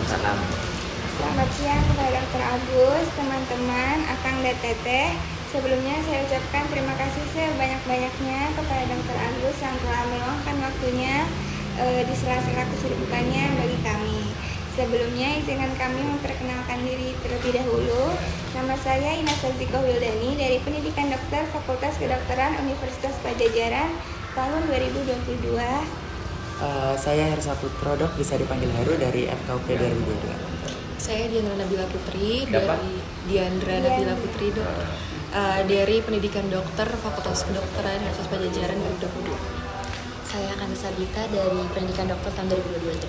Waalaikumsalam. Selamat siang kepada Dr. Agus, teman-teman, Akang dan Teteh. Sebelumnya saya ucapkan terima kasih sebanyak-banyaknya kepada Dr. Agus yang telah meluangkan waktunya di sela-sela kesibukannya bagi kami. Sebelumnya izinkan kami memperkenalkan diri terlebih dahulu. Nama saya Ina Saziko Wildani dari Pendidikan Dokter Fakultas Kedokteran Universitas Padjadjaran tahun 2022. Saya Hersa Putrodok, bisa dipanggil Heru dari FKUP 2022. Saya Diandra Nabila Putri Siapa? dari Diandra Nabila Putri dok. Dari Pendidikan Dokter Fakultas Kedokteran Universitas Padjadjaran 2022. Saya Kanesa Sabita dari Pendidikan Dokter tahun 2022.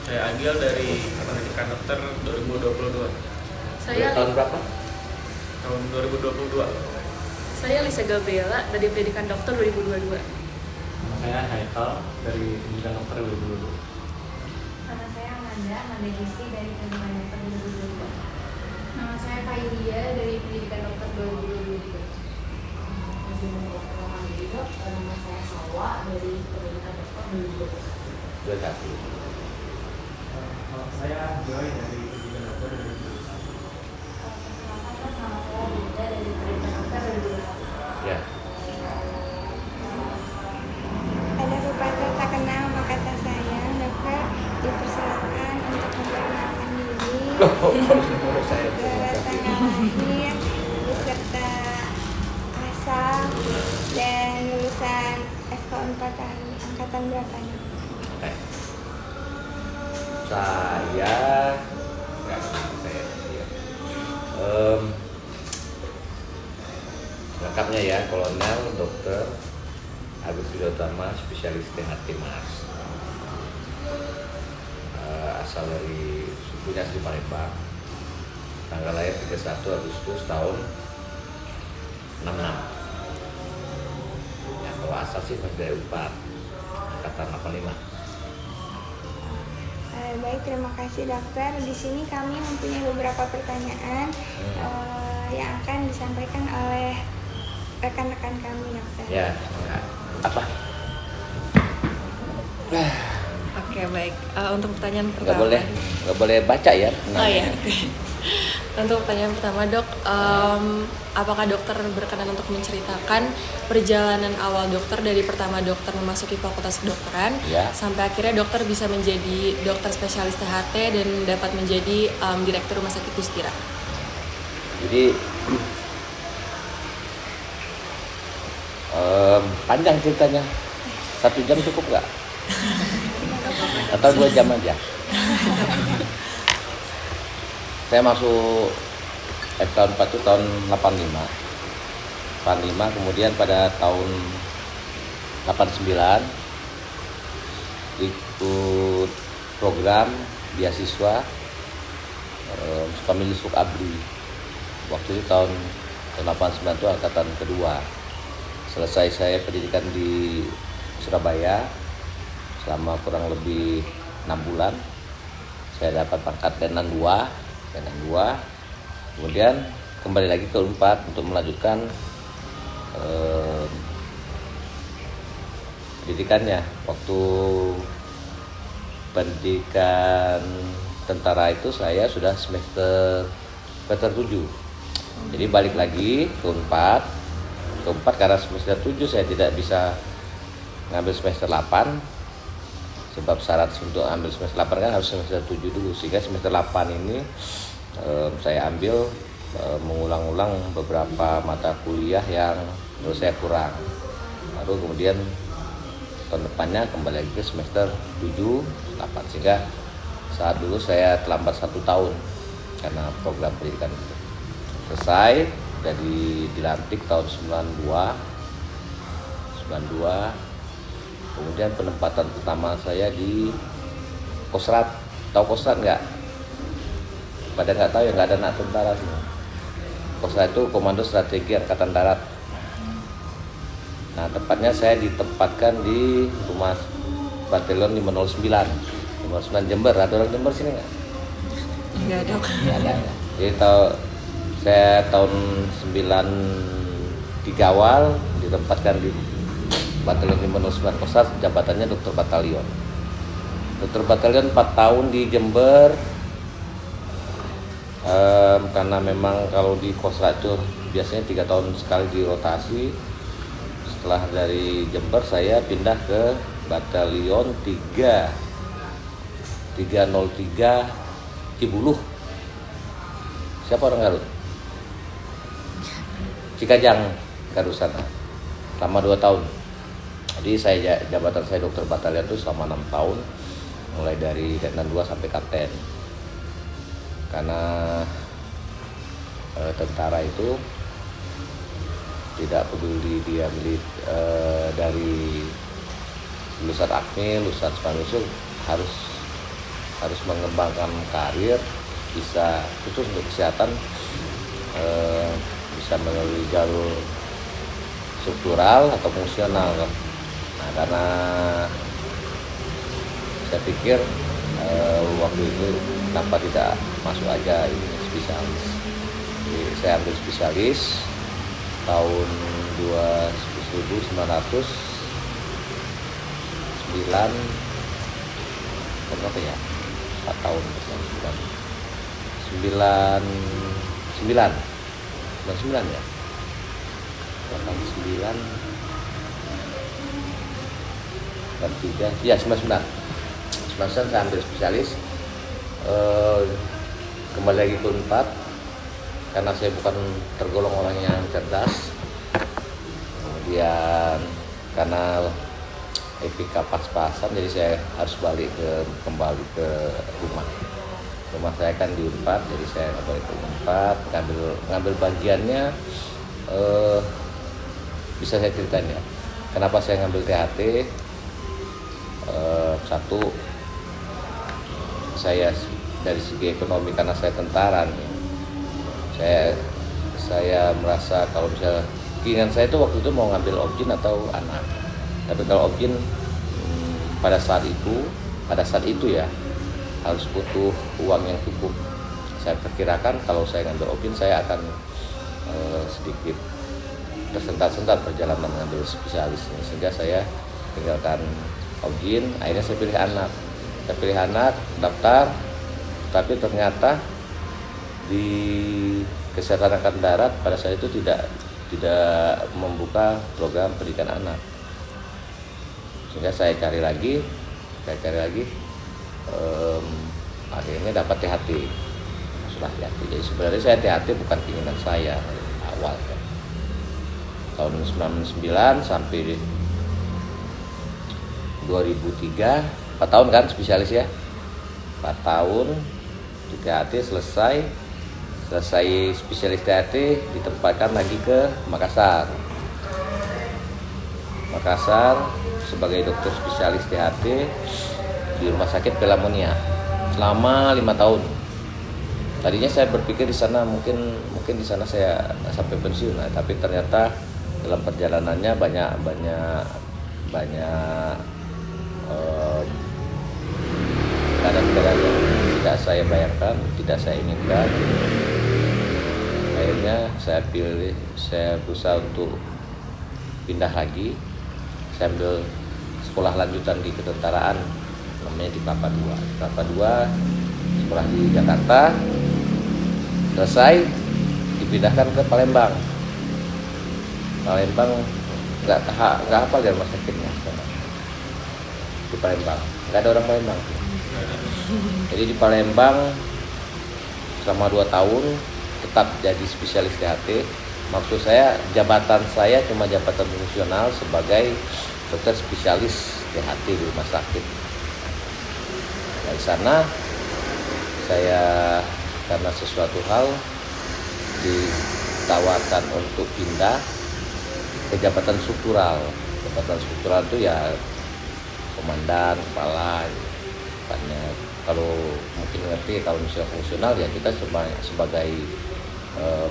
Saya Agil dari Pendidikan Dokter 2022. Saya Tahun berapa? Tahun 2022. Saya Lisa Gabriela dari Pendidikan Dokter 2022. Saya Haikal dari Pendidikan Dokter 2022. Nama saya Amanda Gizi dari Pendidikan Dokter 2022. Nama saya Kailia dari Pendidikan Dokter 2022. Nama saya Hawa dari Pendidikan Dokter 2022. 21. Saya Joy dari Pendidikan Dokter 2022. Nama saya Linda dari Pendidikan Dokter 2022. Ya. Ada pepatah tak kenal maka tak sayang. Dokter dipersilakan untuk memperkenalkan diri, Saya tanggal lahir, beserta asal, dan lulusan FK4 angkatan berapa nih? Saya nggak saya ya. Lengkapnya ya, Kolonel Dokter Agus Widotama, spesialis THT Mas. Asal dari sukunya asli Palembang. Tanggal lahir 31 Agustus tahun 66. Ya, kalau asal sih masih dari 4 angkatan 85. Baik, terima kasih dokter. Di sini kami mempunyai beberapa pertanyaan yang akan disampaikan oleh rekan-rekan kami dokter. Ya, apa? Oke baik. Untuk pertanyaan pertama. Nggak boleh baca ya. Oh ya. Untuk pertanyaan pertama dok, apakah dokter berkenan untuk menceritakan perjalanan awal dokter dari pertama dokter memasuki fakultas kedokteran Ya. sampai akhirnya dokter bisa menjadi dokter spesialis THT dan dapat menjadi direktur rumah sakit Yustira? Jadi panjang ceritanya, 1 jam cukup nggak? Atau 2 jam aja? Saya masuk FK4 itu tahun 85, kemudian pada tahun 89 ikut program beasiswa Sukamilus Fuk Abri. Waktu itu tahun 89 itu angkatan kedua. Selesai saya pendidikan di Surabaya selama kurang lebih 6 bulan. Saya dapat pangkat Tenan 2. Kemudian kembali lagi ke Unpad untuk melanjutkan pendidikannya. Waktu pendidikan tentara itu saya sudah semester 7. Jadi balik lagi ke Unpad. Karena semester 7 saya tidak bisa ngambil semester 8. Sebab syarat untuk ambil semester 8 kan harus semester 7 dulu. Sehingga semester 8 ini saya ambil mengulang-ulang beberapa mata kuliah yang menurut saya kurang. Lalu kemudian tahun depannya kembali lagi ke semester 7, 8. Sehingga saat dulu saya terlambat 1 tahun karena program pendidikan itu. Selesai, jadi dilantik tahun 92. Kemudian penempatan pertama saya di Kostrat. Tahu Kostrat nggak? Pada nggak tahu ya, nggak ada anak tentara sih. Kostrat itu Komando Strategi Angkatan Darat. Nah, tepatnya saya ditempatkan di rumah Batalion 509 Jember. Ada orang Jember sini nggak? Enggak dok. Nggak ada ya. Jadi saya tahun 93 awal ditempatkan di Batalion 509 Kostrat, jabatannya dokter batalion. Dokter batalion 4 tahun di Jember, Karena memang kalau di Kostracur biasanya 3 tahun sekali dirotasi. Setelah dari Jember saya pindah ke Batalion 303 Cibuluh. Siapa orang Garut? Cikajang, Garut sana. Selama 2 tahun. Jadi jabatan saya dokter batalion itu selama 6 tahun, mulai dari Letnan 2 sampai Kapten. Karena tentara itu tidak peduli dia dari lulusan AKMI, lulusan Spanusul, harus mengembangkan karir, bisa khusus untuk kesehatan, bisa melalui jalur struktural atau fungsional. Nah, karena saya pikir waktu itu kenapa tidak masuk aja ini spesialis. Jadi saya ambil spesialis tahun 1909 berapa ya? 4 tahun 99 ya. 89 dan 3 ya 99 saya ambil spesialis, kembali lagi ke Unpad karena saya bukan tergolong orang yang cerdas. Kemudian karena etika pas-pasan, jadi saya harus kembali ke rumah saya kan di Unpad, jadi saya kembali ke Unpad, ngambil bagiannya. Bisa saya ceritain ya, kenapa saya ngambil THT. Satu, saya dari segi ekonomi karena saya tentara nih, saya merasa kalau misalnya keinginan saya itu waktu itu mau ngambil objin atau anak, tapi kalau objin pada saat itu ya harus butuh uang yang cukup. Saya perkirakan kalau saya ngambil objin saya akan sedikit tersentat-sentat perjalanan mengambil spesialis ini, sehingga saya tinggalkan objin. Akhirnya saya pilih anak, daftar, tapi ternyata di Kesehatan Angkatan Darat pada saat itu tidak membuka program pendidikan anak, sehingga saya cari lagi, akhirnya dapat THT. Jadi sebenarnya saya THT bukan keinginan saya awal kan. Tahun 99 sampai 2003, 4 tahun kan spesialis ya, 4 tahun di THT selesai spesialis THT ditempatkan lagi ke Makassar sebagai dokter spesialis THT di Rumah Sakit Pelamonia selama 5 tahun. Tadinya saya berpikir di sana mungkin di sana saya sampai pensiun, tapi ternyata dalam perjalanannya banyak keadaan-keadaan yang tidak saya bayangkan, tidak saya inginkan. Akhirnya saya berusaha untuk pindah lagi. Saya ambil sekolah lanjutan di ketentaraan, namanya di Kelapa II, sekolah di Jakarta. Selesai dipindahkan ke Palembang nggak hafal ya rumah sakitnya di Palembang, nggak ada orang Palembang. Jadi di Palembang selama 2 tahun tetap jadi spesialis THT. Maksud saya jabatan saya cuma jabatan fungsional sebagai dokter spesialis THT di rumah sakit. Dari sana saya karena sesuatu hal ditawarkan untuk pindah ke jabatan struktural. Jabatan struktural itu ya komandan, kepala. Kalau mungkin ngerti, kalau misalnya fungsional ya kita cuma sebagai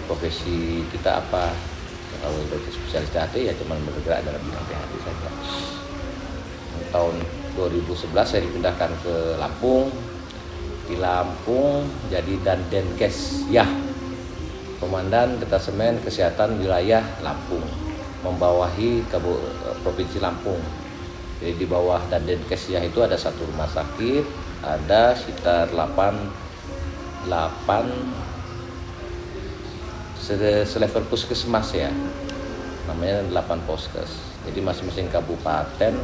profesi kita apa. Kalau dokter spesialis THT ya cuma bergerak dalam bidang THT saja. Tahun 2011 saya dipindahkan ke Lampung. Di Lampung jadi Dandenkes ya, Komandan Detasemen Kesehatan Wilayah Lampung, membawahi Provinsi Lampung. Jadi di bawah Dandenkes ya itu ada satu rumah sakit, ada sekitar 8 selevel puskesmas ya, namanya 8 poskes. Jadi masing-masing kabupaten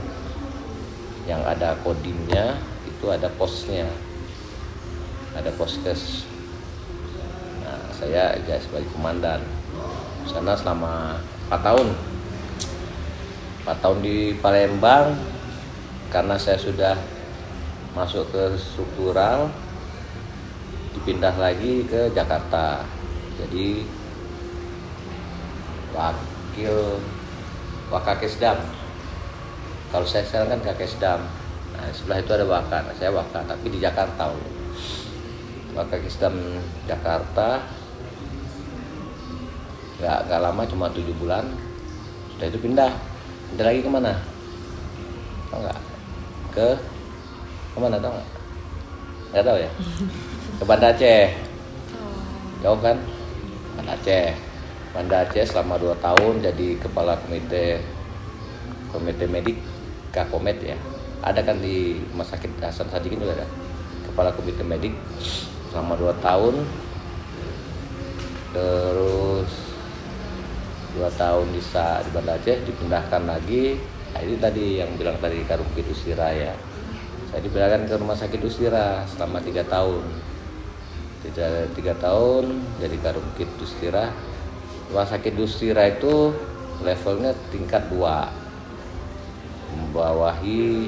yang ada kodimnya itu ada posnya, ada poskes. Nah, saya sebagai komandan sana selama 4 tahun. 4 tahun di Palembang karena saya sudah masuk ke struktural, dipindah lagi ke Jakarta. Jadi Wakakesdam. Kalau saya sekarang kan Kakesdam. Nah, sebelah itu ada Waka. Nah, saya Waka, tapi di Jakarta. Wakakesdam Jakarta. Nggak lama, cuma 7 bulan. Sudah itu pindah lagi kemana? Tahu nggak? Kemana tahu nggak? Nggak tahu ya? Ke Banda Aceh. Jauh kan? Banda Aceh selama 2 tahun jadi kepala komite medik Kakomed ya. Ada kan di Rumah Sakit Hasan Sadikin juga ada. Kepala komite medik selama 2 tahun. Terus 2 tahun di Banda Aceh dipindahkan lagi. Nah, ini tadi yang bilang tadi Karukit Usira ya. Saya dipindahkan ke Rumah Sakit Usira selama 3 tahun. 3 tahun jadi Karukit Usira. Rumah Sakit Usira itu levelnya tingkat 2, membawahi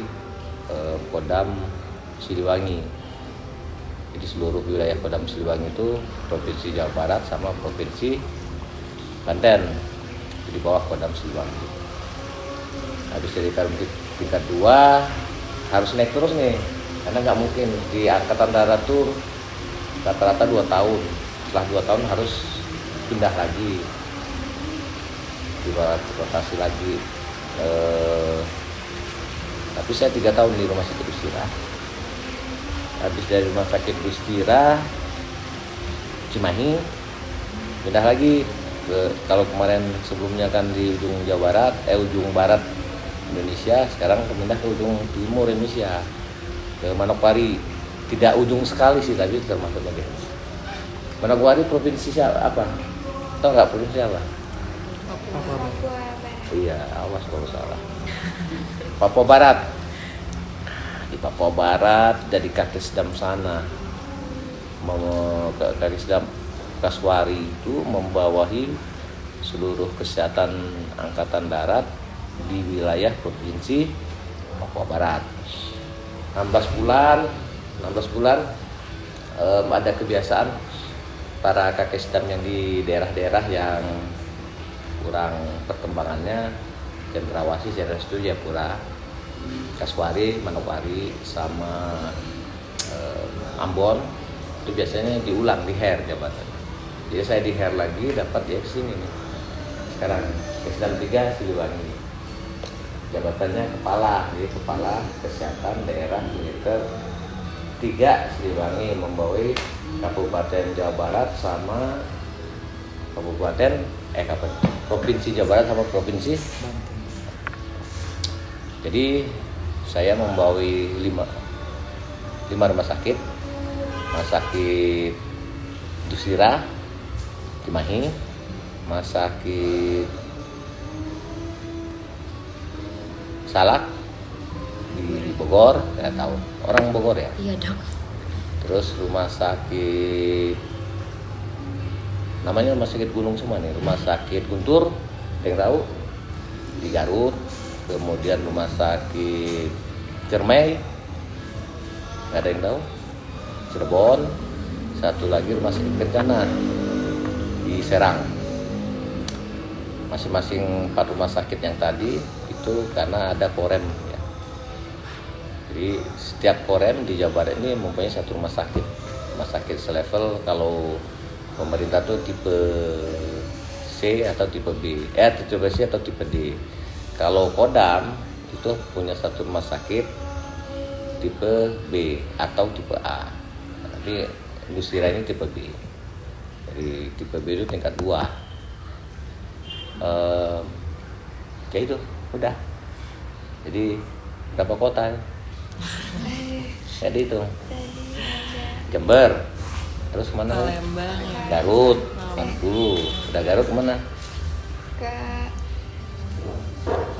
Kodam Siliwangi. Jadi seluruh wilayah Kodam Siliwangi itu Provinsi Jawa Barat sama Provinsi Banten itu di bawah Kodam Siliwangi. Habis dari Karukit tingkat 2 harus naik terus nih, karena nggak mungkin di Angkatan Darat tuh rata-rata 2 tahun. Setelah 2 tahun harus pindah lagi, rotasi lagi. Tapi saya 3 tahun di Rumah Sakit Usira. Habis dari Rumah Sakit Usira Cimahi, pindah lagi ke, kalau kemarin sebelumnya kan di ujung ujung barat Indonesia, sekarang pindah ke ujung timur Indonesia, ke Manokwari. Tidak ujung sekali sih, tapi termasuk bagian. Manokwari provinsi apa? Tahu nggak provinsi apa? Papua Barat. Iya, awas kalau salah. Papua Barat. Di Papua Barat jadi Kakesdam sana. Kakesdam Kaswari itu membawahi seluruh kesehatan angkatan darat di wilayah provinsi Papua Barat. 16 bulan ada kebiasaan para Kakesdam yang di daerah-daerah yang kurang perkembangannya, Cendrawasih, Jayapura, Kaswari, Manokwari, sama Ambon, itu biasanya diulang di hair jabatan. Jadi saya di hair lagi dapat ya kesini nih. Sekarang Kakesdam 3 Siliwangi, jabatannya kepala, jadi kepala kesehatan daerah militer 3 Siliwangi, membawahi Kabupaten Jawa Barat sama Provinsi Jawa Barat sama Provinsi Banten. Jadi saya membawahi 5 rumah sakit. Rumah sakit Usira, Cimahi, Rumah sakit Salak di Bogor, saya tahu orang Bogor ya. Iya dok. Terus rumah sakit namanya Rumah Sakit Gunung semua nih. Rumah Sakit Guntur, ada yang tahu, di Garut. Kemudian Rumah Sakit Ciremai, nggak ada yang tahu, Cirebon. Satu lagi Rumah Sakit Kencana di Serang. Masing-masing 4 rumah sakit yang tadi itu karena ada korem ya. Jadi setiap korem di Jawa Barat ini mempunyai 1 rumah sakit. Rumah sakit selevel kalau pemerintah tuh tipe C atau tipe B, tipe C atau tipe D. Kalau Kodam itu punya 1 rumah sakit tipe B atau tipe A. Tapi Usira ini tipe B. Jadi tipe B itu tingkat 2. Ya itu udah. Jadi berapa kota? Jadi itu Jember. Terus mana? Palembang, Garut, 80. Udah Garut kemana? ke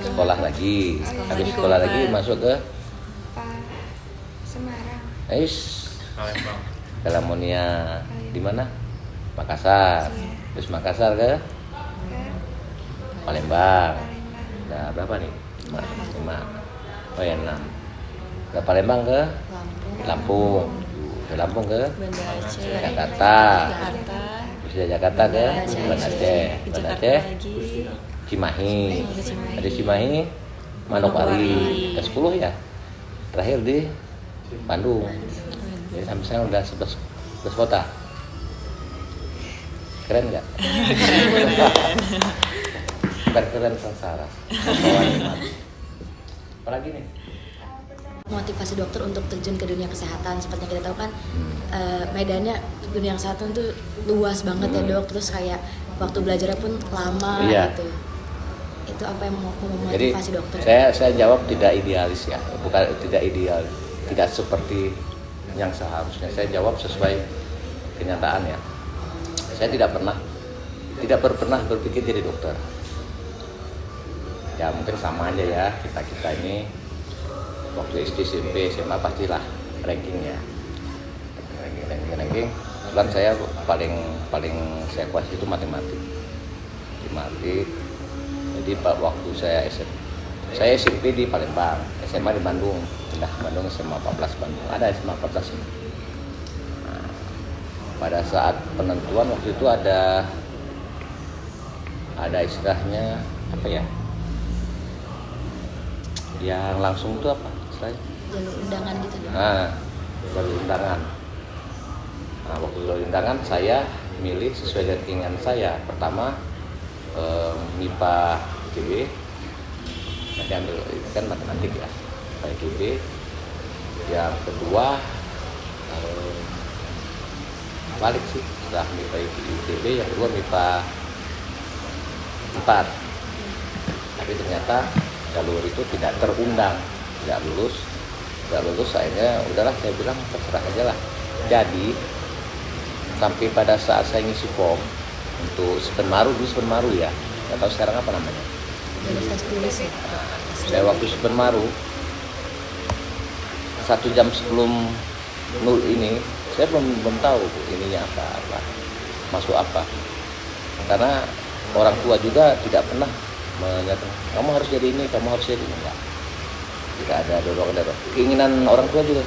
Sekolah lagi. Sekolah Habis lagi, sekolah ke lagi Unpad. masuk ke Semarang. Palembang. Pelamonia di mana? Makassar. Iya. Terus Makassar ke Ke Palembang. Palembang. Nah, berapa nih? 5. Oh ya 6. Ke Palembang ke Lampung. Ke Lampung ke Banda Aceh, Jakarta. Jakarta, Terus dari Jakarta ke Banda Aceh. ke Banda Jakarta Aceh, lagi, Cimahi. ke Cimahi. Dari Cimahi Manokwari. Ke 10 ya. Terakhir di Bandung. Jadi sampai sekarang udah 11 kota. Keren nggak? Bukan keren, sengsara. Apalagi nih? Motivasi dokter untuk terjun ke dunia kesehatan seperti yang kita tahu kan medannya dunia kesehatan tuh luas banget ya dok, terus kayak waktu belajarnya pun lama Iya. gitu. Itu apa yang mau Jadi memotivasi dokter? saya jawab tidak idealis ya, bukan tidak ideal, tidak seperti yang seharusnya. Saya jawab sesuai kenyataan ya. Saya tidak pernah berpikir jadi dokter. Ya mungkin sama aja ya, kita ini waktu SD, SMP, SMA pastilah ranking ya. Ranking. Kebetulan saya paling saya kuasai itu matematik. Jadi waktu saya SMP di Palembang, SMA di Bandung, pindah ke Bandung, SMA 14 Bandung, ada SMA 14 ini. Nah, pada saat penentuan waktu itu ada istilahnya apa ya? Yang langsung itu apa istilahnya? Jalur undangan gitu dok? Nah, jalur undangan. Nah, waktu jalur undangan saya milih sesuai dengan keinginan saya. Pertama MIPA ITB, nanti ambil kan matematik ya, MIPA ITB. Yang kedua balik sih, setelah MIPA ITB yang kedua MIPA 4. Tapi ternyata jalur itu tidak terundang, tidak lulus, akhirnya udahlah saya bilang terserah aja lah. Jadi sampai pada saat saya ngisi form untuk Spenmaru, dulu Spenmaru ya, nggak tahu sekarang apa namanya. Jalur tes tulis ya? Saya waktu Spenmaru 1 jam sebelum nul ini saya belum tahu ininya apa masuk apa, karena orang tua juga tidak pernah menyatakan kamu harus jadi ini, kamu harus jadi ini, enggak. Tidak ada dorongan dari keinginan orang tua juga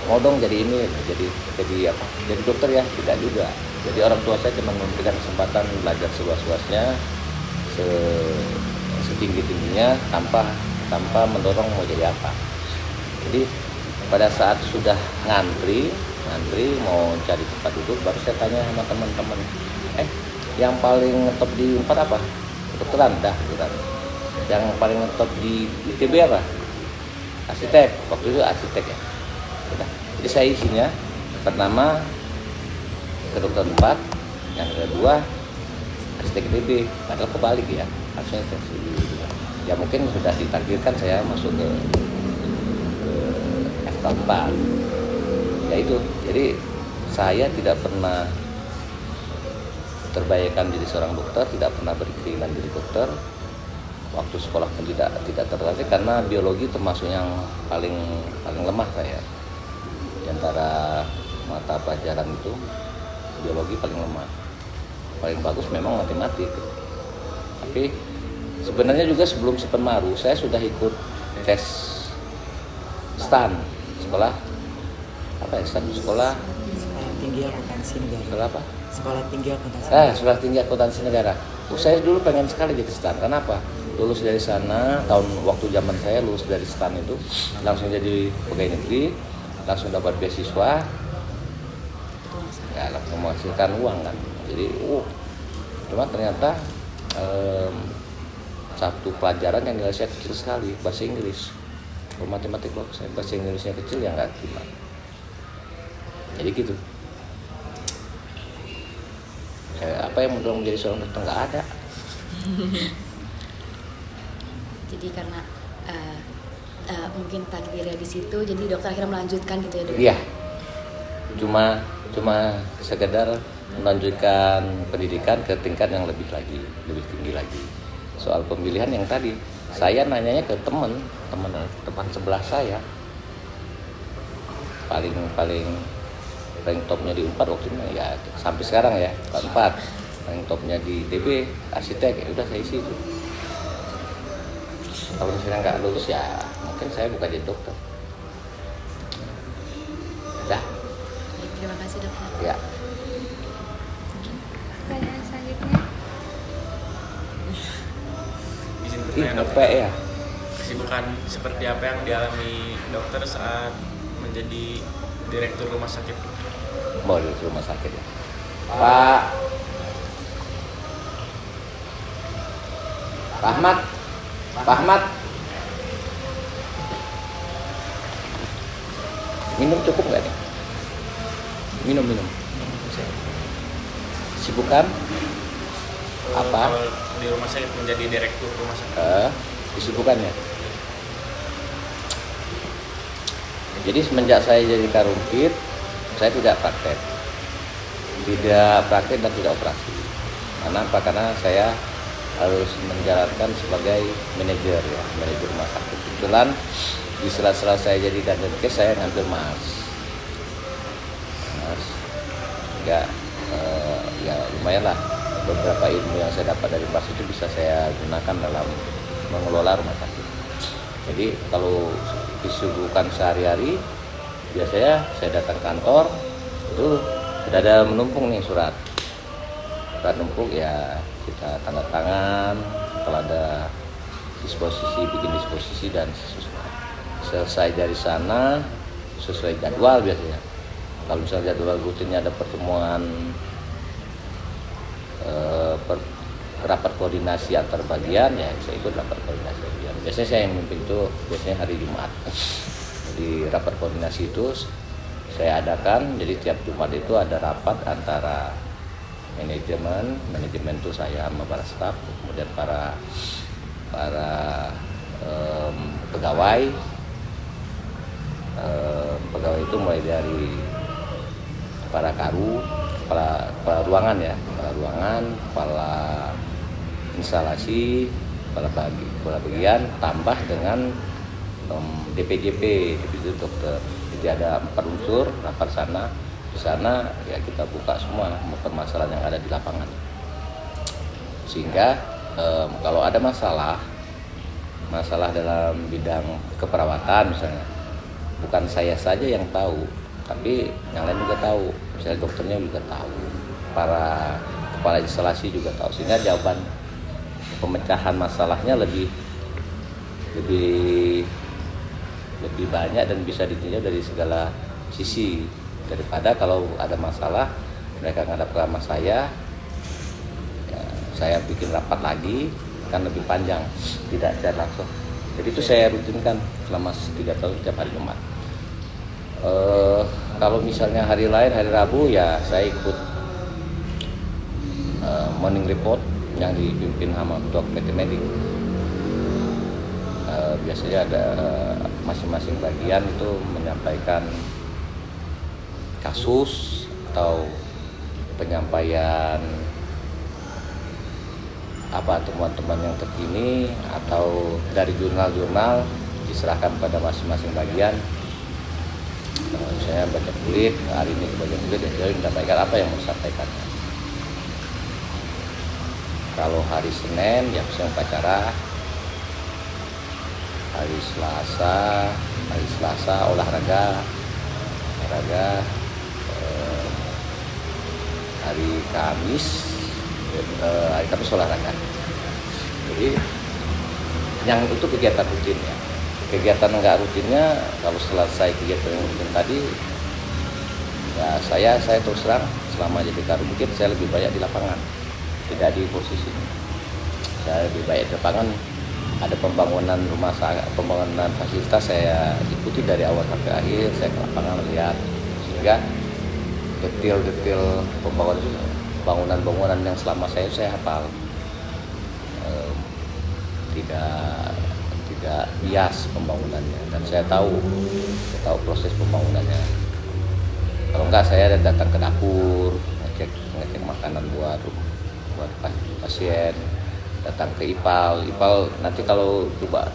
mau dong jadi ini, jadi apa, jadi dokter ya, tidak juga. Jadi orang tua saya cuma memberikan kesempatan belajar seluas-luasnya, setinggi-tingginya, tanpa mendorong mau jadi apa. Jadi pada saat sudah ngantri mau cari tempat duduk, baru saya tanya sama teman-teman, yang paling top di 4 apa? Kedokteran, kedokteran. Yang paling top di ITB apa? Arsitek. Waktu itu arsitek ya. Udah. Jadi saya isinya pertama kedokteran 4, yang kedua arsitek ITB. Padahal kebalik ya. Harusnya ya mungkin sudah ditakdirkan saya masuk ke FK4. Ya itu. Jadi saya tidak pernah terbayangkan jadi seorang dokter, tidak pernah berkeinginan jadi dokter. Waktu sekolah pun tidak tertarik karena biologi termasuk yang paling lemah saya. Di antara mata pelajaran itu biologi paling lemah. Paling bagus memang matematik. Tapi sebenarnya juga sebelum Spenmaru saya sudah ikut tes STAN, sekolah apa ya, STAN sekolah tinggi akuntansi negara. sekolah apa? Sekolah tinggi akuntansi. Sekolah tinggi akuntansi negara. Saya dulu pengen sekali jadi STAN. Kenapa? Lulus dari sana, waktu zaman saya lulus dari STAN itu langsung jadi pegawai negeri, langsung dapat beasiswa, ya langsung menghasilkan uang kan. Jadi, cuma ternyata satu pelajaran yang nilai saya kecil sekali, bahasa Inggris. Kalau matematik bagus, bahasa Inggrisnya kecil ya nggak terima. Jadi gitu. Apa yang mendorong menjadi seorang dokter? Nggak ada. Jadi karena mungkin takdirnya di situ, jadi dokter akhirnya melanjutkan gitu ya dok? Iya. Cuma sekedar menunjukkan pendidikan ke tingkat yang lebih tinggi lagi. Soal pemilihan yang tadi, saya nanyanya ke teman sebelah saya, paling rank topnya di Unpad waktu itu ya sampai sekarang ya Unpad, rank topnya di DB arsitek, ya udah saya isi itu. Kalau misalnya nggak lulus ya mungkin saya bukan jadi dokter. Dah. Baik, terima kasih dokter. Ya. Pertanyaan selanjutnya. Izin Ih, bertanya dokter. ngepek ya. Kesibukan seperti apa yang dialami dokter saat menjadi direktur rumah sakit? Mau di rumah sakit ya. Pak Ahmad. Minum cukup nggak nih? Minum. Sibukan? Apa? Kalau di rumah sakit menjadi direktur rumah sakit. Kesibukannya. Jadi semenjak saya jadi Karumpit, saya tidak praktek dan tidak operasi. Kenapa? Karena saya harus menjalankan sebagai manajer rumah sakit. Kebetulan di sela-sela saya jadi Dandenkes, saya ngambil mas, ya lumayan lah, beberapa ilmu yang saya dapat dari mas itu bisa saya gunakan dalam mengelola rumah sakit. Jadi kalau kesibukan sehari-hari, biasanya saya datang kantor itu sudah ada menumpuk nih surat numpuk, ya kita tanda tangan, kalau ada bikin disposisi dan seterusnya. Selesai dari sana sesuai jadwal biasanya. Kalau misalnya jadwal rutinnya ada pertemuan rapat koordinasi antar bagian, ya saya ikut rapat koordinasi bagian. Biasanya saya yang memimpin itu biasanya hari Jumat. Di rapat koordinasi itu saya adakan, jadi tiap Jumat itu ada rapat antara manajemen itu saya sama para staf, kemudian para pegawai itu mulai dari para karu, kepala ruangan, kepala instalasi, kepala bagian, tambah dengan DPJP, divisi dokter. Jadi ada 4 unsur rapat sana. Di sana ya kita buka semua permasalahan yang ada di lapangan. Sehingga kalau ada masalah dalam bidang keperawatan misalnya, bukan saya saja yang tahu, tapi yang lain juga tahu. Misalnya dokternya juga tahu, para kepala instalasi juga tahu. Sehingga jawaban pemecahan masalahnya lebih banyak dan bisa ditinjau dari segala sisi, daripada kalau ada masalah mereka ngadap ke sama saya, ya, saya bikin rapat lagi kan lebih panjang, tidak secara langsung. Jadi itu saya rutinkan selama 3 tahun setiap hari Jumat. Kalau misalnya hari lain, hari Rabu, ya saya ikut morning report yang dipimpin sama Dok PT Medik. Biasanya ada masing-masing bagian itu menyampaikan kasus atau penyampaian apa temuan-temuan yang terkini, atau dari jurnal-jurnal diserahkan pada masing-masing bagian. Misalnya baca kulit, hari ini ke bagian kulit, jadi menyampaikan apa yang mau disampaikan. Kalau hari Senin ya misalnya upacara, hari Selasa olahraga, hari Kamis olahraga. Jadi yang itu kegiatan rutin ya. Kegiatan enggak rutinnya, kalau selesai kegiatan yang rutin tadi, ya saya terus terang selama jadi Karumpit saya lebih banyak di lapangan, tidak di posisi. Saya lebih banyak di lapangan. Ada pembangunan pembangunan fasilitas saya ikuti dari awal sampai akhir, saya ke lapangan lihat, sehingga detail bangunan yang selama saya hafal. Tidak bias pembangunannya, dan saya tahu proses pembangunannya. Kalau enggak saya datang ke dapur, ngecek makanan buat pasien, datang ke IPAL nanti kalau coba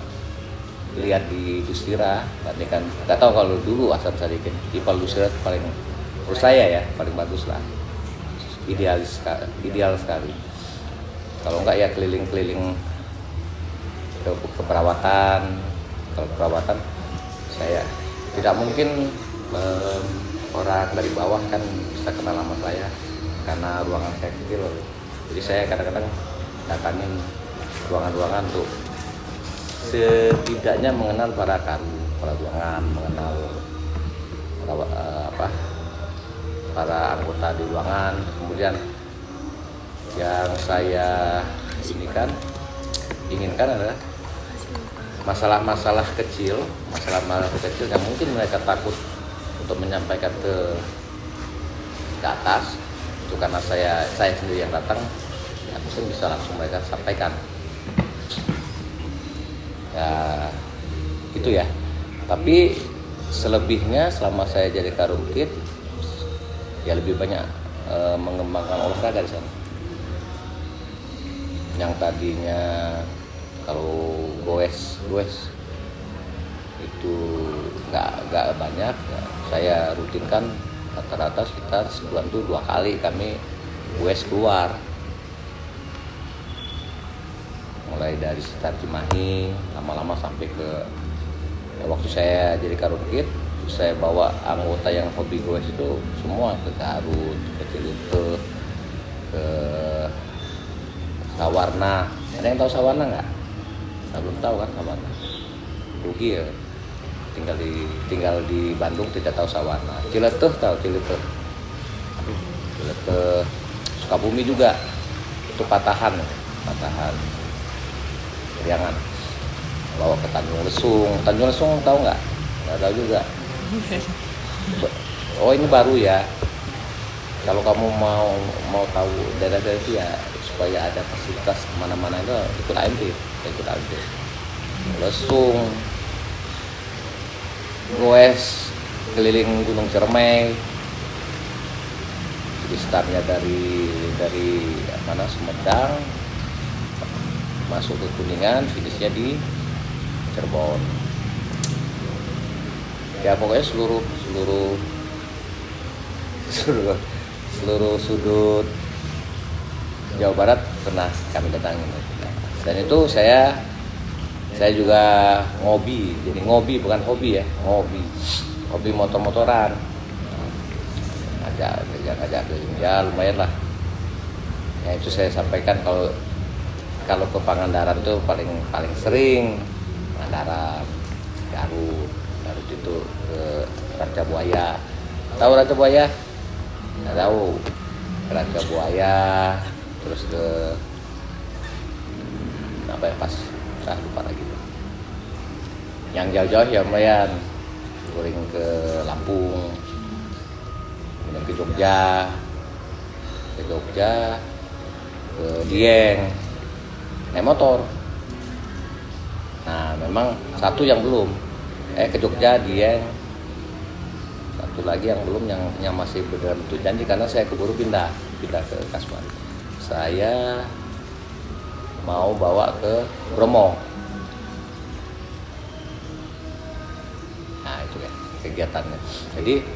lihat di Dustira, nanti kan nggak tahu kalau dulu Hasan Sadikin IPAL Dustira paling menurut saya ya paling bagus lah, ideal sekali. Kalau enggak ya keliling-keliling ke perawatan. Kalau perawatan saya tidak mungkin orang dari bawah kan bisa kenal sama saya karena ruangan saya kecil. Jadi saya kadang-kadang datangin ruangan-ruangan untuk setidaknya mengenal para ruangan, mengenal para anggota di ruangan. Kemudian yang saya inginkan adalah masalah-masalah kecil yang mungkin mereka takut untuk menyampaikan ke atas, itu karena saya sendiri yang datang, ya mungkin bisa langsung mereka sampaikan. Ya gitu ya. Tapi selebihnya selama saya jadi Karumkit ya lebih banyak mengembangkan olahraga di sana. Yang tadinya kalau goes itu nggak banyak ya, saya rutinkan rata-rata sekitar sebulan tuh 2 kali kami goes keluar, mulai dari sekitar Cimahi lama-lama sampai ke waktu saya jadi Karumkit saya bawa anggota yang hobi goes itu semua ke Garut, ke Ciletuh, ke Sawarna. Ada yang tahu Sawarna nggak? Saya belum tahu kan Sawarna. Rugi ya. Tinggal di Bandung tidak tahu Sawarna. Ciletuh tahu Ciletuh. Sukabumi juga. Itu patahan. Priangan. Bawa ke Tanjung Lesung tahu nggak? Nggak tahu juga. Oh ini baru ya. Kalau kamu mau tahu daerah-daerah itu ya supaya ada fasilitas kemana-mana itu ikut AMT. Lesung, goes keliling Gunung Ciremai. Jadi startnya dari Sumedang masuk ke Kuningan, finishnya di Cirebon. Ya pokoknya seluruh sudut Jawa Barat pernah kami datangin. Dan itu saya juga ngobi, jadi ngobi bukan hobi ya, ngobi motor-motoran. Ajak keliling ya lumayan lah. Ya itu saya sampaikan kalau ke Pangandaran itu paling sering Pangandaran, Garut itu ke Ranca Buaya. Tahu Ranca Buaya? Nggak tahu. Ranca Buaya, terus ke apa ya pas saya lupa lagi. Yang jauh-jauh ya lumayan, touring ke Lampung, kemudian ke Jogja, ke Dieng, naik motor. Nah memang satu yang belum, ke Jogja, Dieng, satu lagi yang belum yang masih berdalam bentuk janji karena saya keburu pindah ke Kasman. Saya mau bawa ke Bromo. Nah itu ya kegiatannya. Jadi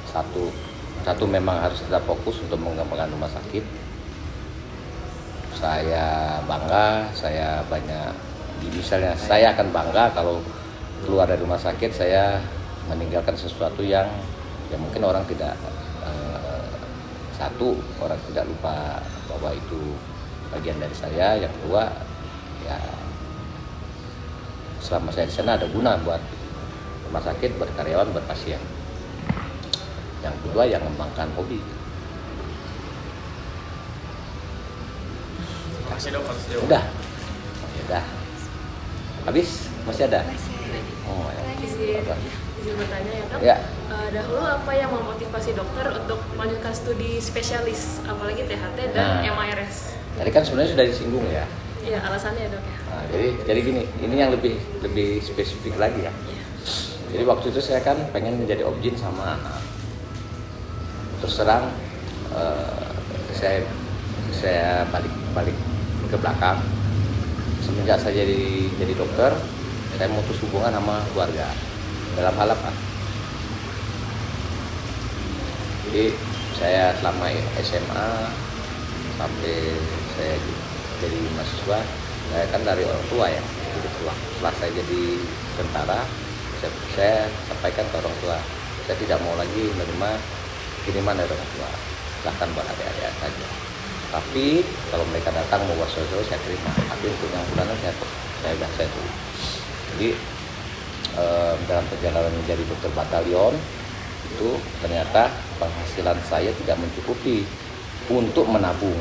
satu memang harus kita fokus untuk mengembangkan rumah sakit. Saya bangga, misalnya saya akan bangga kalau keluar dari rumah sakit saya meninggalkan sesuatu yang mungkin orang tidak orang tidak lupa bahwa itu bagian dari saya. Yang kedua ya selama saya di sana ada guna buat rumah sakit, buat karyawan, buat pasien. Yang kedua yang mengembangkan hobi. Makasih dok, Udah. Habis? Masih ada? Oh, ya. Izin bertanya ya dok. Ya. Dahulu apa yang memotivasi dokter untuk melanjutkan studi spesialis, apalagi THT dan MIRS? Tadi kan sebenarnya sudah disinggung ya. Iya, alasannya dok ya. Nah, jadi gini, ini yang lebih spesifik lagi ya. Iya. Jadi waktu itu saya kan pengen menjadi objin sama anak. Terus terang saya balik ke belakang. Semenjak saya jadi dokter, saya memutus hubungan sama keluarga. Dalam hal apa? Jadi saya selama SMA sampai saya jadi mahasiswa, saya kan dari orang tua ya. Jadi setelah saya jadi tentara, saya sampaikan ke orang tua, saya tidak mau lagi menerima kiriman dari orang tua, silahkan buat adik-adik saja. Tapi kalau mereka datang mau buat sesuatu, saya terima. Tapi untuk yang bulanan saya tuh. Jadi dalam perjalanan menjadi dokter batalion itu ternyata penghasilan saya tidak mencukupi untuk menabung.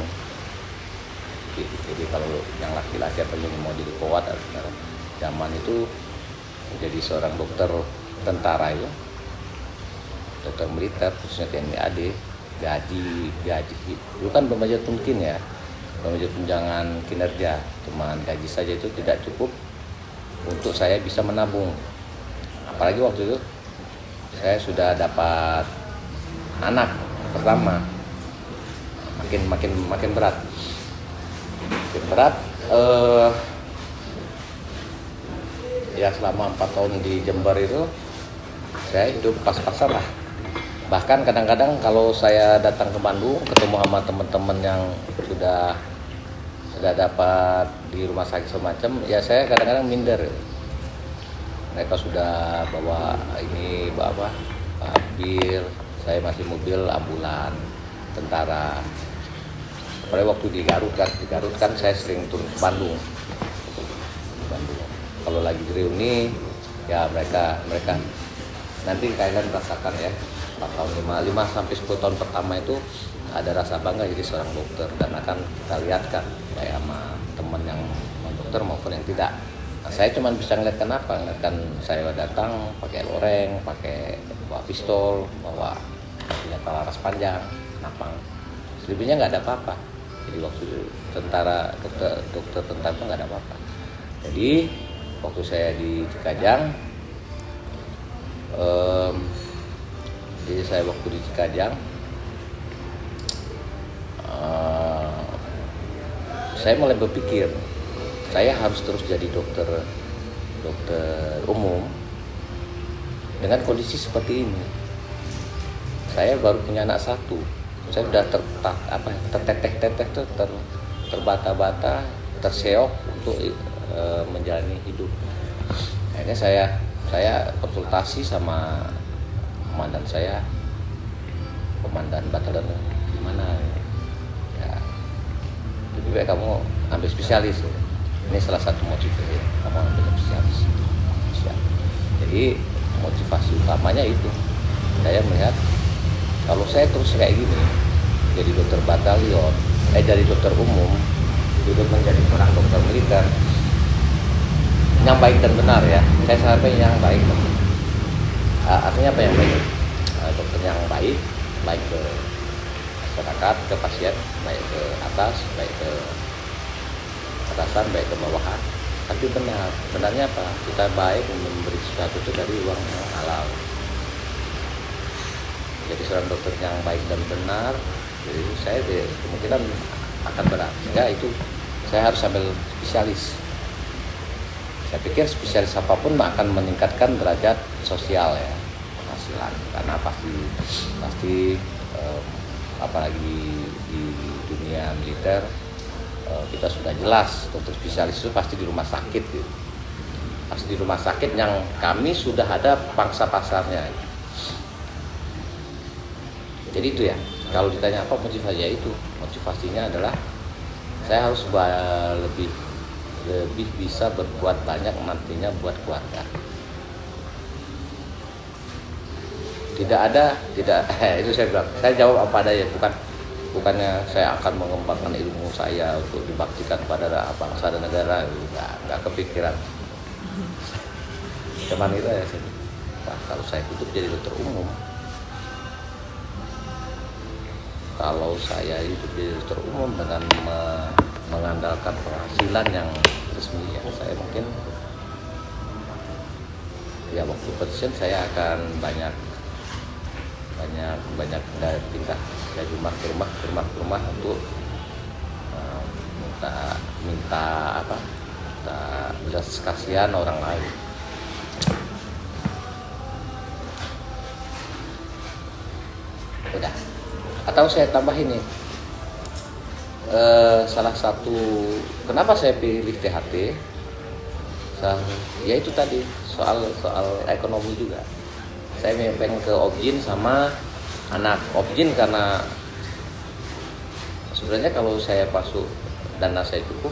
Jadi kalau yang laki-laki atau yang mau jadi kuat, zaman itu menjadi seorang dokter tentara itu, dokter militer khususnya TNI AD, gaji itu kan belum aja mungkin ya, belum aja tunjangan kinerja, cuman gaji saja itu tidak cukup untuk saya bisa menabung. Apalagi waktu itu saya sudah dapat anak pertama, makin berat. Ya selama 4 tahun di Jember itu saya hidup pas-pasan lah. Bahkan kadang-kadang kalau saya datang ke Bandung ketemu sama teman-teman yang sudah dapat di rumah sakit semacam, ya saya kadang-kadang minder. Mereka sudah bawa bir, saya masih mobil ambulan tentara. Apalagi waktu di Garut kan saya sering turun ke Bandung. Kalau lagi reuni ya mereka nanti kalian rasakan ya, 4 tahun 5 sampai 10 tahun pertama itu ada rasa bangga jadi seorang dokter, dan akan kita lihatkan kayak sama teman yang dokter maupun yang tidak. Nah, saya cuma bisa ngeliat kenapa, ngeliatkan saya datang pakai loreng, pakai bawa pistol, bawa senjata laras panjang, napang. Selebihnya nggak ada apa-apa. Jadi waktu dokter tentara itu nggak ada apa-apa. Jadi waktu saya di Cikajang, saya mulai berpikir saya harus terus jadi dokter umum dengan kondisi seperti ini. Saya baru punya anak 1, saya sudah terbata-bata, terseok untuk menjalani hidup. Akhirnya saya konsultasi sama komandan saya, komandan batalion, gimana ya, lebih baik kamu ambil spesialis. Ini salah satu motivasi, kamu ambil spesialis. Jadi motivasi utamanya itu, saya melihat kalau saya terus kayak gini jadi dokter batalion, dari dokter umum hidup menjadi seorang dokter militer yang baik dan benar ya, saya sampai yang baik. Artinya apa yang baik? Dokter yang baik ke masyarakat, ke pasien, baik ke atas, baik ke atasan, baik ke bawahan. Tapi benarnya apa? Kita baik memberi sesuatu itu dari uang yang halal. Jadi seorang dokter yang baik dan benar, jadi saya kemungkinan akan benar. Sehingga itu saya harus ambil spesialis. Saya pikir spesialis apapun akan meningkatkan derajat sosial ya, penghasilan, karena pasti apalagi di dunia militer kita sudah jelas dokter spesialis itu pasti di rumah sakit gitu. Pasti di rumah sakit yang kami sudah ada pangsa pasarnya. Jadi itu ya, kalau ditanya apa motivasinya, itu motivasinya adalah saya harus lebih bisa berbuat banyak nantinya buat keluarga. Itu saya bilang, saya jawab apa adanya, bukannya saya akan mengembangkan ilmu saya untuk dibaktikan pada bangsa dan negara, nggak kepikiran. Cuman itu ya, kalau saya hidup jadi dokter umum, kalau saya hidup jadi dokter umum dengan mengandalkan penghasilan yang resmi ya, saya mungkin ya waktu pensiun saya akan banyak banyak pindah dari rumah ke rumah untuk minta belas kasihan orang lain. Udah. Atau saya tambah ini, salah satu kenapa saya pilih THT, ya itu tadi soal ekonomi juga. Saya pengen ke Objin sama anak Objin karena sebenarnya kalau saya masuk dana saya cukup,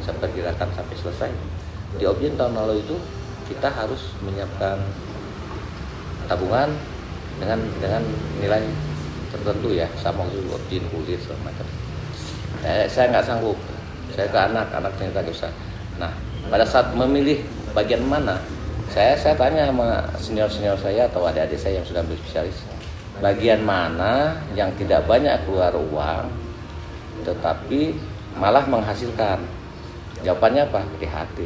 saya perkirakan sampai selesai. Di Objin tahun lalu itu kita harus menyiapkan tabungan dengan nilai tertentu ya, sama juga Objin, kulit segala macam. Saya nggak sanggup, saya ke anak ternyata bisa. Nah, pada saat memilih bagian mana, saya tanya sama senior saya atau adik-adik saya yang sudah ambil spesialis, bagian mana yang tidak banyak keluar uang tetapi malah menghasilkan. Jawabannya apa? THT.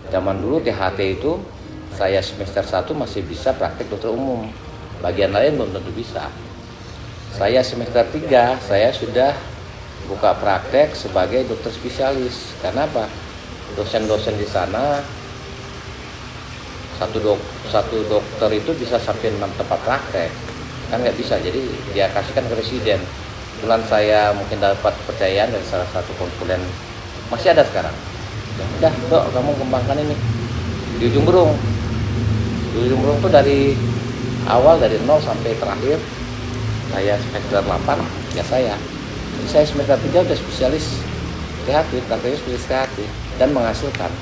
Zaman dulu THT itu saya semester 1 masih bisa praktek dokter umum, bagian lain belum tentu bisa. Saya semester 3 saya sudah buka praktek sebagai dokter spesialis. Karena apa? Dosen-dosen di sana satu dokter itu bisa sampai 6 tempat praktek, kan nggak bisa, jadi dia kasihkan ke residen. Kebetulan saya mungkin dapat kepercayaan dari salah satu konsulen, masih ada sekarang. Udah dok, kamu kembangkan ini di ujung burung tuh dari awal, dari 0 sampai terakhir. Saya semester 8 ya saya semester 3 udah spesialis THT, prakteknya spesialis THT dan menghasilkan.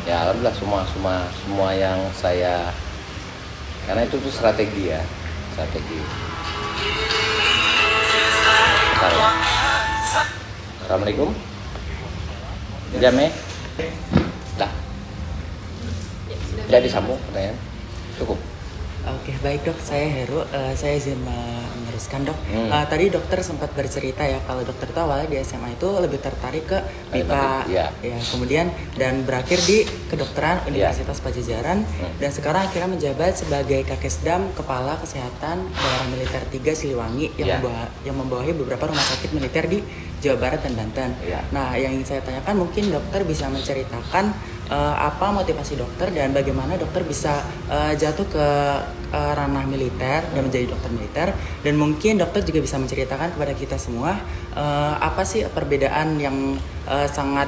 Ya alhamdulillah semua yang saya, karena itu tuh strategi. Bentar ya. Assalamualaikum. Jam dah. Jadi disambung pertanyaan. Cukup. Oke, baik dok, saya Heru. Saya izin meneruskan dok. Tadi dokter sempat bercerita ya kalau dokter itu awalnya di SMA itu lebih tertarik ke MIPA, ya, kemudian dan berakhir di kedokteran Universitas Pajajaran, dan sekarang akhirnya menjabat sebagai Kakesdam Kepala Kesehatan Daerah Militer 3 Siliwangi yang membawahi beberapa rumah sakit militer di Jawa Barat dan Banten. Nah, yang ingin saya tanyakan, mungkin dokter bisa menceritakan apa motivasi dokter dan bagaimana dokter bisa jatuh ke ranah militer dan menjadi dokter militer, dan mungkin dokter juga bisa menceritakan kepada kita semua apa sih perbedaan yang sangat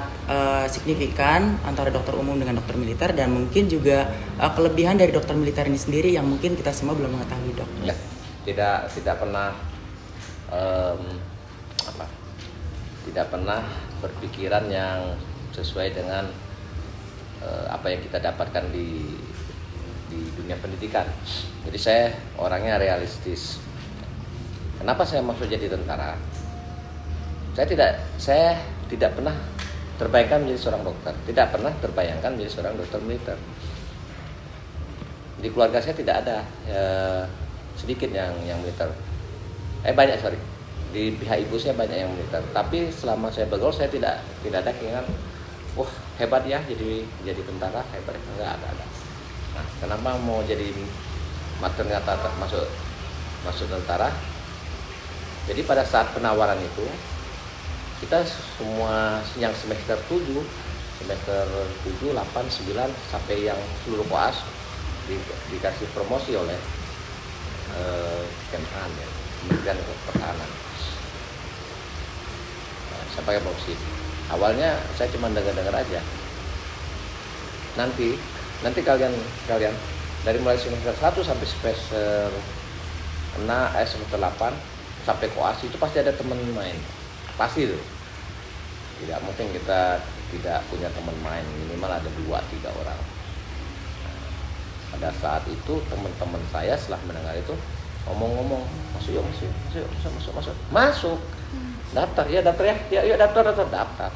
signifikan antara dokter umum dengan dokter militer, dan mungkin juga kelebihan dari dokter militer ini sendiri yang mungkin kita semua belum mengetahui dok. Ya, tidak pernah berpikiran yang sesuai dengan apa yang kita dapatkan di dunia pendidikan. Jadi saya orangnya realistis. Kenapa saya masuk jadi tentara? Saya tidak pernah terbayangkan menjadi seorang dokter, tidak pernah terbayangkan menjadi seorang dokter militer. Di keluarga saya tidak ada, sedikit yang militer. Banyak, di pihak ibu saya banyak yang militer. Tapi selama saya bergaul, saya tidak ada keinginan, wah hebat ya jadi tentara, hebat, enggak ada. Nah, kenapa mau jadi ternyata masuk tentara? Jadi pada saat penawaran itu, kita semua yang semester 7, 8, 9 sampai yang seluruh koas dikasih promosi oleh Kemhan, ya, Kementerian Pertahanan. Nah, saya pakai promosi. Awalnya saya cuma dengar aja. Nanti kalian dari mulai semester 1 sampai semester 8 sampai koas itu pasti ada teman main. Pasti itu. Tidak mungkin kita tidak punya teman main, minimal ada 2-3 orang. Pada saat itu teman-teman saya setelah mendengar itu ngomong-ngomong, masuk. Daftar ya, yuk daftar.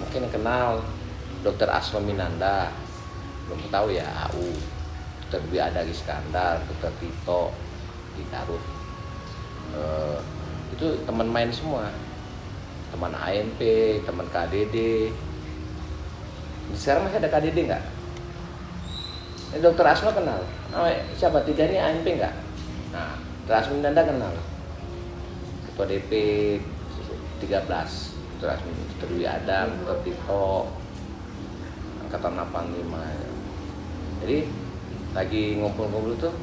Mungkin kenal Dr. Asma Minanda, belum tahu ya, AU, Dr. Dwi Adagi Iskandar, Dr. Tito di Garut. Itu teman main semua, teman ANP, teman KDD. Sekarang masih ada KDD nggak? Ini dokter Asma kenal. Siapa Tijani AMP enggak? Nah, dokter Asma Nanda kenal. Ketua DP 13, dokter Asma, dokter Dwi Adam, dokter Tito, angkatan 85. Jadi lagi ngumpul-ngumpul tuh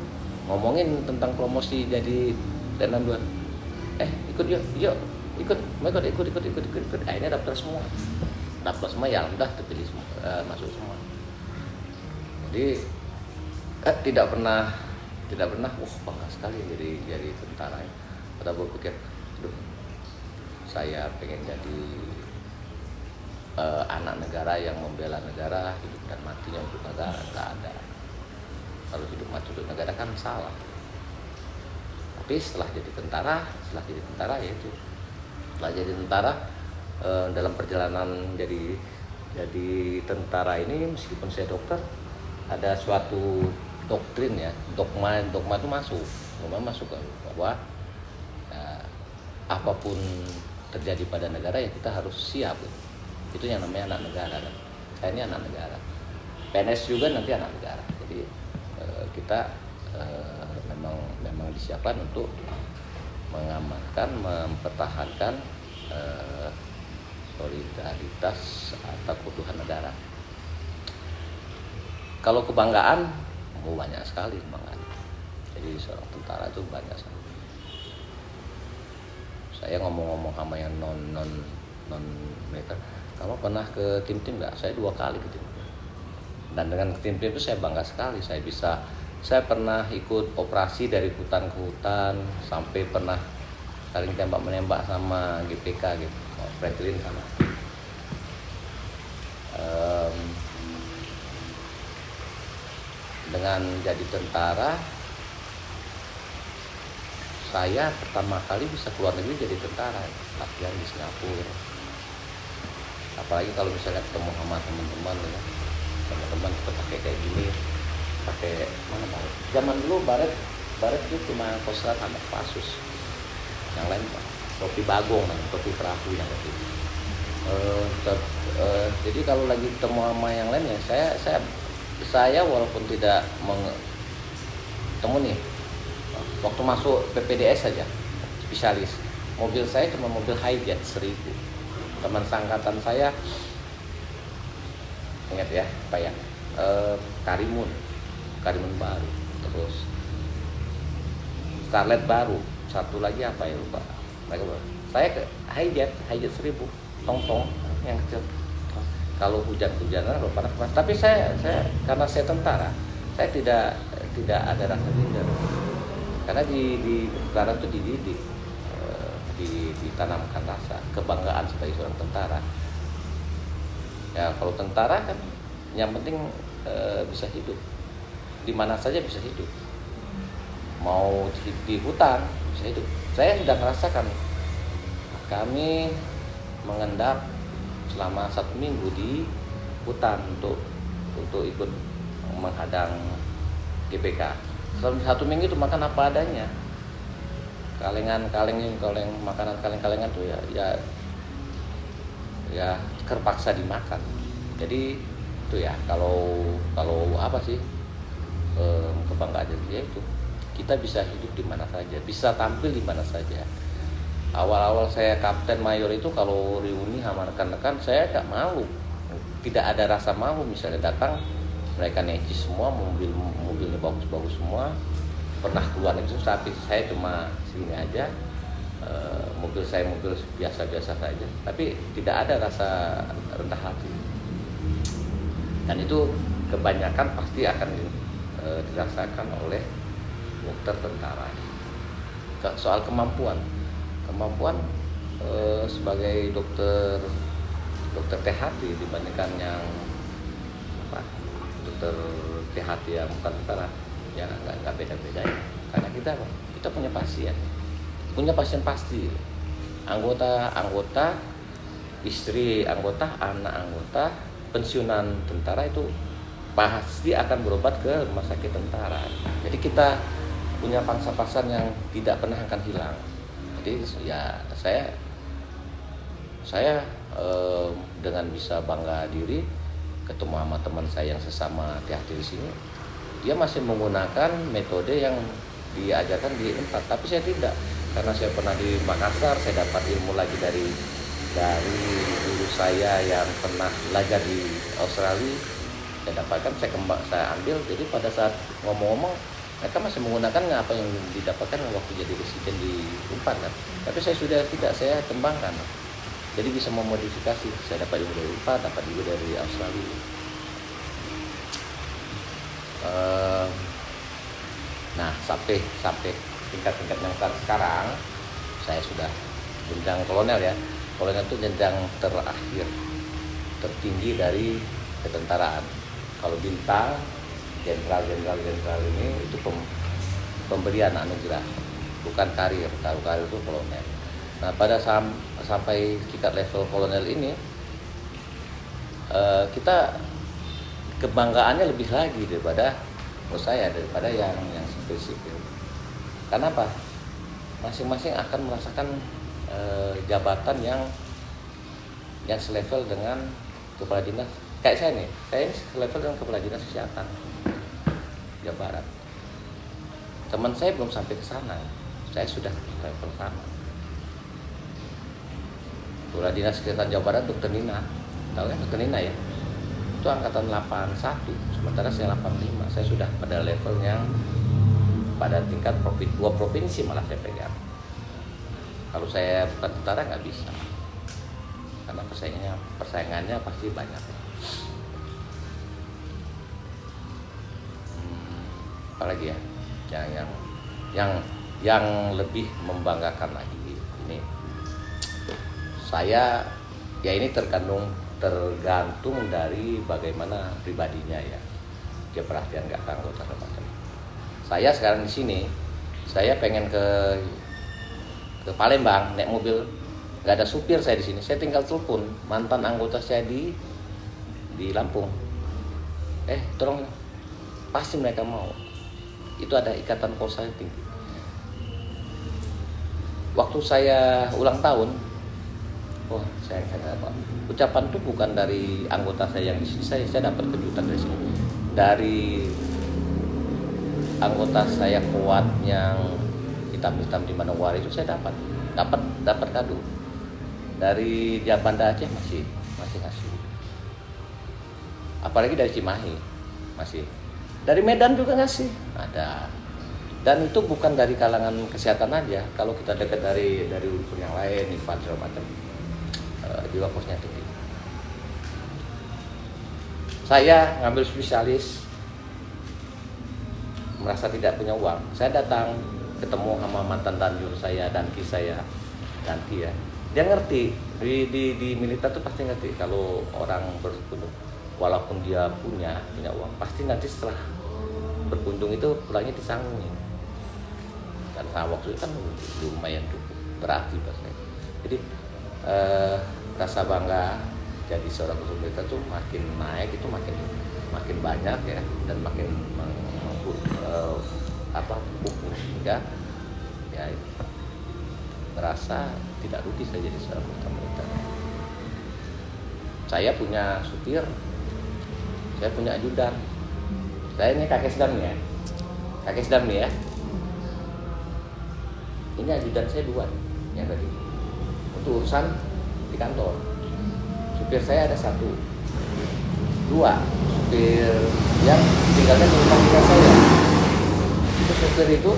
ngomongin tentang promosi jadi Tenan 2. Ikut yuk, ikut. Akhirnya daftar semua ya udah terpilih semua, masuk semua. Jadi tidak pernah bangga sekali jadi tentara. Pada berpikir, saya pengen jadi anak negara yang membela negara, hidup dan matinya untuk negara. Nggak ada. Kalau hidup mati untuk negara kan salah. Tapi setelah jadi tentara ya itu. Setelah jadi tentara, dalam perjalanan jadi tentara ini, meskipun saya dokter, ada suatu doktrin ya, dogma itu masuk bahwa apapun terjadi pada negara ya kita harus siap. Itu yang namanya anak negara kan. Saya ini anak negara. PNS juga nanti anak negara. Jadi kita memang disiapkan untuk mengamankan, mempertahankan solidaritas atau keutuhan negara. Kalau kebanggaan, banyak sekali kebanggaan. Jadi seorang tentara itu banyak sekali. Saya ngomong-ngomong sama yang non militer, kamu pernah ke tim-tim nggak? Saya 2 kali ke tim-tim. Dan dengan tim-tim itu saya bangga sekali. Saya pernah ikut operasi dari hutan ke hutan, sampai pernah saling tembak-menembak sama GPK gitu, Franklin sama. Dengan jadi tentara, saya pertama kali bisa keluar negeri jadi tentara, latihan di Singapura. Apalagi kalau misalnya ketemu sama teman-teman ya, teman-teman kita pakai kayak gini, pakai mana baret? Zaman dulu baret itu cuma kosrat sama pasus, yang lain topi bagong, topi perahu yang kecil. Jadi kalau lagi ketemu sama yang lain ya saya walaupun tidak ketemu nih, waktu masuk PPDS saja spesialis, mobil saya cuma mobil Hijet 1000. Teman seangkatan saya ingat ya apa ya, Karimun baru, terus Scarlet baru, satu lagi apa ya lupa. Saya ke Hijet 1000 tong yang kecil. Kalau hujan-hujanan, kalau panas. Tapi saya karena saya tentara, saya tidak ada rasa minder. Karena di tentara itu dididik, ditanamkan rasa kebanggaan sebagai seorang tentara. Ya kalau tentara kan yang penting bisa hidup, di mana saja bisa hidup. Mau di hutan bisa hidup. Saya sudah merasakan, kami mengendap selama 1 minggu di hutan untuk ikut menghadang GPK. Selama 1 minggu itu makan apa adanya. Kaleng makanan kaleng-kalengan tuh ya terpaksa dimakan. Jadi itu ya kalau apa sih kebanggaan dia itu kita bisa hidup di mana saja, bisa tampil di mana saja. Awal-awal saya kapten mayor itu kalau reuni sama rekan-rekan saya gak malu, tidak ada rasa malu. Misalnya datang mereka necis semua, mobilnya bagus-bagus semua, pernah keluar negeri tapi saya cuma sini aja, mobil saya mobil biasa-biasa saja, tapi tidak ada rasa rendah hati. Dan itu kebanyakan pasti akan dirasakan oleh dokter tentara. Soal kemampuan sebagai dokter THT dibandingkan yang dokter THT yang bukan tentara ya nggak beda-beda ya. Karena kita punya pasien pasti, anggota istri anggota, anak anggota pensiunan tentara itu pasti akan berobat ke rumah sakit tentara. Jadi kita punya pangsa pasar yang tidak pernah akan hilang. Jadi ya saya dengan bisa bangga diri ketemu sama teman saya yang sesama THT di sini, dia masih menggunakan metode yang diajarkan di Unpad, tapi saya tidak, karena saya pernah di Makassar, saya dapat ilmu lagi dari guru saya yang pernah belajar di Australia. Saya dapatkan, saya ambil. Jadi pada saat ngomong-ngomong, mereka masih menggunakan apa yang didapatkan waktu jadi residen di Unpad kan. Tapi saya sudah tidak, saya kembangkan. Jadi bisa memodifikasi. Saya dapat ilmu dari Unpad, dapat juga dari Australia. Nah, sampai tingkat-tingkat yang sekarang, saya sudah jenjang kolonel ya. Kolonel itu jenjang terakhir, tertinggi dari ketentaraan. Kalau bintang, jenderal ini itu pemberian anugerah, bukan karir. Kalau karir itu kolonel. Nah, pada sampai tingkat level kolonel ini, kita kebanggaannya lebih lagi daripada menurut saya daripada yang sipil. Karena apa? Masing-masing akan merasakan jabatan yang selevel dengan kepala dinas. Kayak saya nih, saya ini selevel dengan kepala dinas kesehatan Jawa Barat. Teman saya belum sampai ke sana, saya sudah level sana. Kepala dinas kesehatan Jawa Barat Dr. Nina, tahu kan Dr. Nina ya? Itu angkatan 81, sementara saya 85. Saya sudah pada level yang pada tingkat 2 provinsi malah saya pegang. Kalau saya bukan tentara nggak bisa, karena persaingannya pasti banyak. Apalagi ya, yang lebih membanggakan lagi ini, saya ya ini tergantung dari bagaimana pribadinya ya. Dia perhatian nggak ke anggota macam. Saya sekarang di sini, saya pengen ke Palembang naik mobil, nggak ada supir saya di sini. Saya tinggal telepon mantan anggota saya di Lampung. Tolong, pasti mereka mau. Itu ada ikatan kausal tinggi. Waktu saya ulang tahun, saya kata apa? Ucapan itu bukan dari anggota saya yang di sini. Saya dapat kejutan dari sini. Dari anggota saya kuat yang hitam-hitam di Manowari itu saya dapat kado. Dari Banda Aceh masih ngasih. Apalagi dari Cimahi masih. Dari Medan juga ngasih. Ada. Dan itu bukan dari kalangan kesehatan aja. Kalau kita dekat dari unsur yang lain, IPA segala macam, juga posnya tinggi. Saya ngambil spesialis, merasa tidak punya uang. Saya datang ketemu sama mantan tanjur saya, Danki ya. Dia ngerti di militer tuh pasti ngerti kalau orang berkunjung, walaupun dia punya uang, pasti nanti setelah berkunjung itu pulangnya disanggungin. Dan sama waktu itu kan lumayan cukup berarti buat saya. Jadi rasa bangga jadi seorang kepala militer tuh makin naik, itu makin banyak ya, dan makin buku sehingga ya merasa tidak rugi saya jadi seorang kepala militer. Saya punya supir, saya punya ajudan. Saya ini kakek sedang nih ya. Ini ajudan saya 2 yang tadi untuk urusan di kantor. Supir saya ada 1, 2 supir yang tinggalnya di rumah tinggal saya. Itu supir itu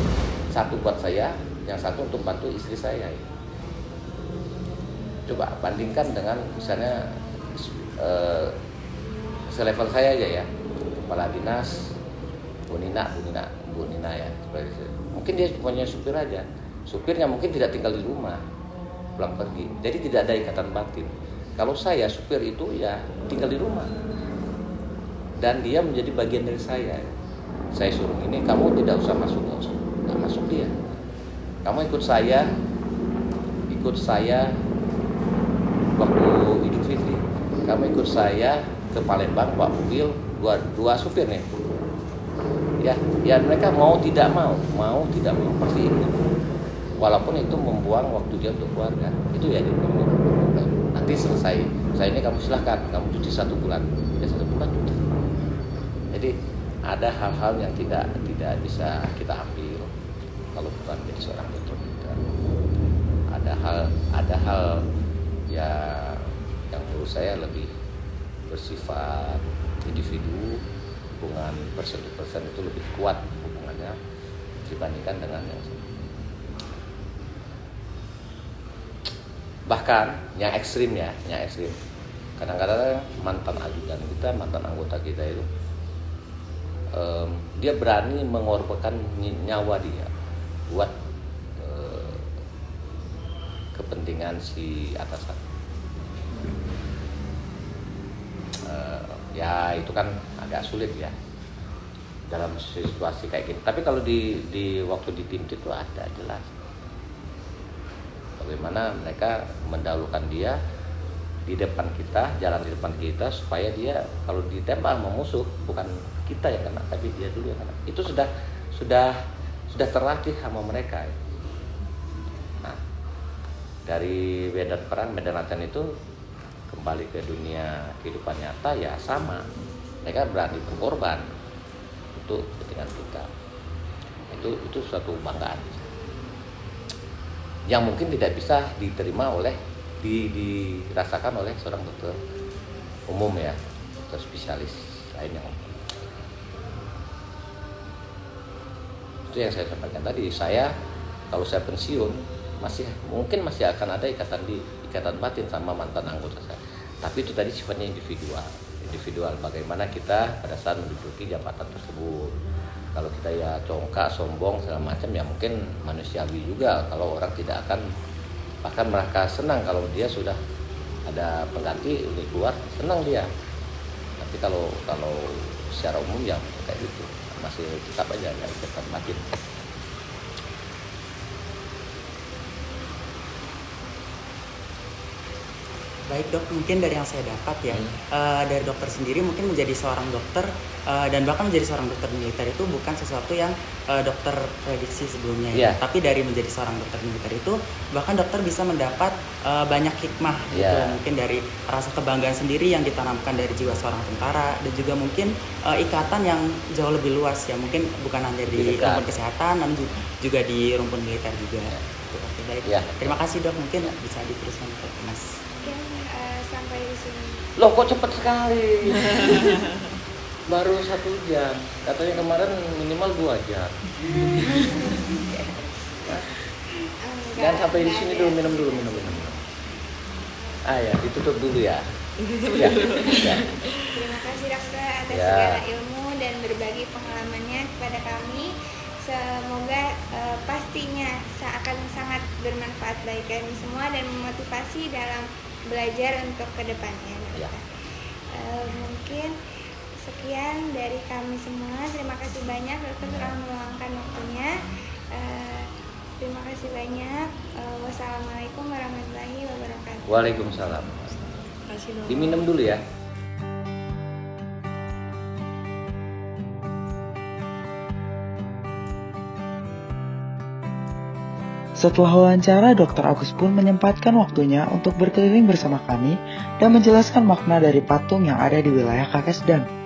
1 buat saya, yang 1 untuk bantu istri saya. Coba bandingkan dengan misalnya selevel saya aja ya, kepala dinas Bu Nina ya, seperti itu. Mungkin dia punya supir aja, supirnya mungkin tidak tinggal di rumah, pulang pergi, jadi tidak ada ikatan batin. Kalau saya supir itu ya tinggal di rumah dan dia menjadi bagian dari saya. Saya suruh ini, kamu tidak usah masuk, nggak masuk dia. Kamu ikut saya waktu Idul Fitri. Kamu ikut saya ke Palembang bawa mobil, dua supir nih. Ya mereka mau tidak mau pasti ikut. Walaupun itu membuang waktu dia untuk keluarga. Itu ya nanti selesai. Saya ini kamu silahkan, kamu cuti 1 bulan. Ya 1 bulan cuti. Jadi ada hal-hal yang tidak bisa kita ambil kalau bukan jadi seorang dokter militer. Ada hal ya yang menurut saya lebih bersifat individu, hubungan person to person itu lebih kuat hubungannya dibandingkan dengan yang bahkan yang ekstrim ya, yang ekstrim. Kadang-kadang mantan ajudan kita, mantan anggota kita itu dia berani mengorbankan nyawa dia buat kepentingan si atasan. Ya itu kan agak sulit ya dalam situasi kayak gini. Tapi kalau di waktu di tim itu ada jelas bagaimana mereka mendahulukan dia di depan kita, jalan di depan kita supaya dia kalau ditembak sama musuh bukan kita yang kena tapi dia dulu yang kena. Itu sudah terlatih sama mereka. Nah, dari medan perang, medan latihan itu kembali ke dunia kehidupan nyata ya sama. Mereka berani berkorban untuk kepentingan kita. Itu suatu kebanggaan yang mungkin tidak bisa diterima oleh dirasakan oleh seorang dokter umum ya, dokter spesialis lainnya. Itu yang saya sampaikan tadi. Saya kalau saya pensiun mungkin masih akan ada ikatan batin sama mantan anggota saya. Tapi itu tadi sifatnya individual. Bagaimana kita pada saat menduduki jabatan tersebut. Kalau kita ya congkak, sombong segala macam ya mungkin manusiawi juga kalau orang tidak akan bahkan mereka senang kalau dia sudah ada pengganti ini keluar, senang dia. Tapi kalau secara umum ya kayak gitu masih tetap aja ada ikatan batin. Baik dok, mungkin dari yang saya dapat ya, dari dokter sendiri mungkin menjadi seorang dokter dan bahkan menjadi seorang dokter militer itu bukan sesuatu yang dokter prediksi sebelumnya ya. Tapi dari menjadi seorang dokter militer itu bahkan dokter bisa mendapat banyak hikmah gitu. Mungkin dari rasa kebanggaan sendiri yang ditanamkan dari jiwa seorang tentara dan juga mungkin ikatan yang jauh lebih luas ya. Mungkin bukan hanya di rumpun kesehatan namun juga di rumpun militer juga. Oke, baik. Terima kasih dok, mungkin bisa diteruskan ke Mas. Sampai di sini. Loh kok cepet sekali? Baru 1 jam. Katanya kemarin minimal 2 jam. Jangan sampai di sini dulu, minum dulu. Ya, ditutup dulu ya. Ya. Terima kasih dokter atas segala ilmu dan berbagi pengalamannya kepada kami. Semoga pastinya akan sangat bermanfaat bagi kami semua dan memotivasi dalam belajar untuk kedepannya. Mungkin sekian dari kami semua. Terima kasih banyak dokter telah meluangkan waktunya. Terima kasih banyak. Wassalamualaikum warahmatullahi wabarakatuh. Waalaikumsalam. Diminum dulu ya. Setelah wawancara, Dr. Agus pun menyempatkan waktunya untuk berkeliling bersama kami dan menjelaskan makna dari patung yang ada di wilayah Kakesdan.